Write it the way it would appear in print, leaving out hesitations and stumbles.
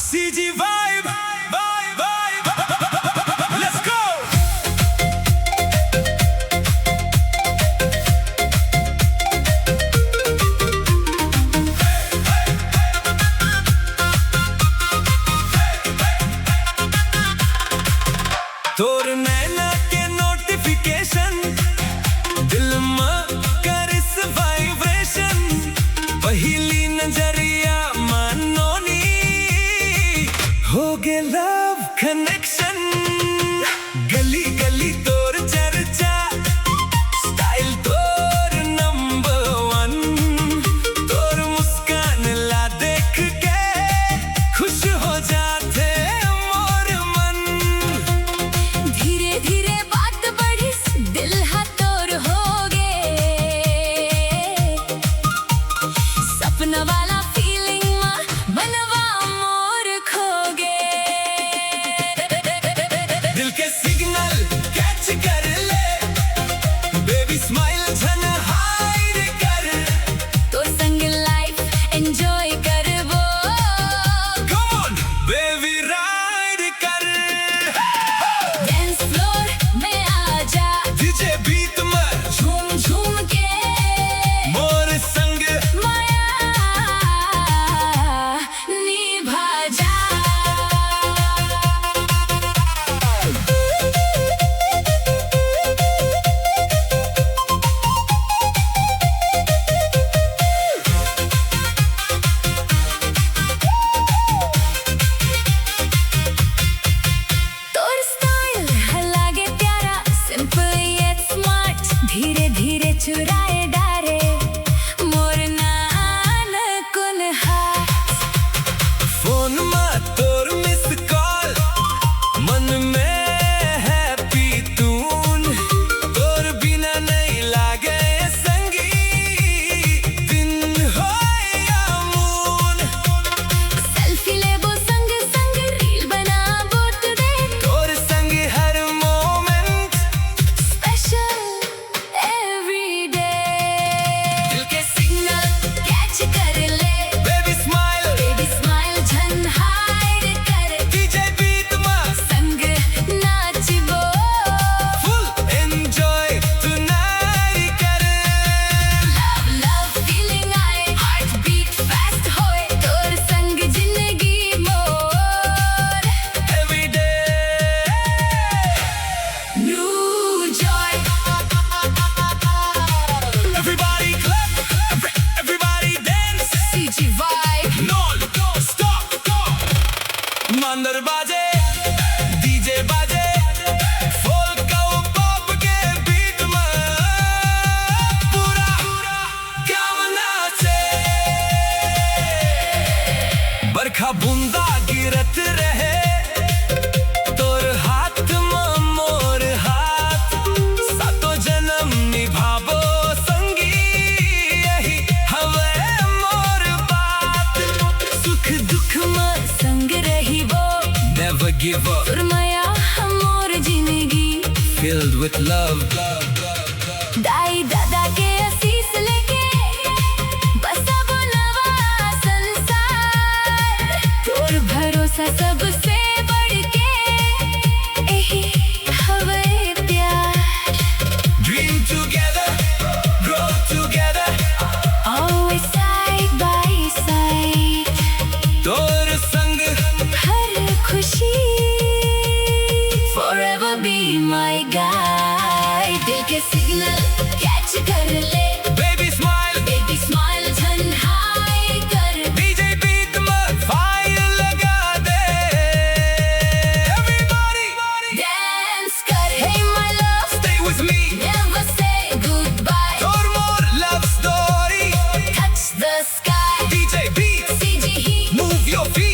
CG vibe, vibe, vibe. Let's go. तोर नैना के notification दिल में करिस वाइब्रेशन पहली नजरिया मानो नी हो गे लव कनेक्शन गली गली तोर चर्चा स्टाइल तोर नंबर 1 तोर मुस्कान ला देख के खुश हो जाते मोर मन धीरे धीरे बात बढ़ी दिल हा तोर हो गे सपना वाला फीलिंग मा बनवा मोर खो गे दिल के सिग्नल कैच कर ले बेबी स्माइल झन हाइड कर तो संग लाइफ एंजॉय करबो कम ऑन बेबी राइड कर डांस फ्लोर में आजा डीजे बीट में झूम झूम के मोर संग माया निभा जा तोर स्टाइल लागे प्यारा सिंपल येट स्मार्ट धीरे धीरे चुराए डारे मोर नान कुन हाथ फोन में तोर मिस कॉल मन में हैप्पी टून तोर बिना नहीं लागे संगी दिन हो या मून सेल्फी लेबो संग संग रील बनाबो टुडे तोर संग हर मोमेंट स्पेशल एवरी डे दिल के सिग्नल कैच कर ले बेबी स्माइल झन हाइड कर डीजे बीट में संग नाचबो फुल एंजॉय टुनाइट कर लव लव फीलिंग आए हार्ट बीट फास्ट होए तोर संग जिंदगी more every day new Joy everybody clap everybody dance CG vibe non stop गो मंदर बाजे डीजे बाजे फुल को पॉप के बीट में पूरा गाँव नाचे बरखा बूंदा गिरत रहे तोर हाथ में मोर हाथ सातो जन्म निभाबो संगी यही हवे मोर बात सुख दुख में संग रहिबो never give up फरमाया हमोर जिंदगी filled with love दाई दादा के आशीष लेके बसाबो नवा संसार तोर भरोसा सबसे बढ़ के एही हवे प्यार dream together grow together always side by side तोर संग हर खुशी forever be my guide दिल के सिग्नल कैच कर ले baby smile झन हाय कर DJ beat में फायर लगा दे everybody dance कर hey my love stay with me never say goodbye तोर मोर love story touch the sky DJ beat CG heat move your feet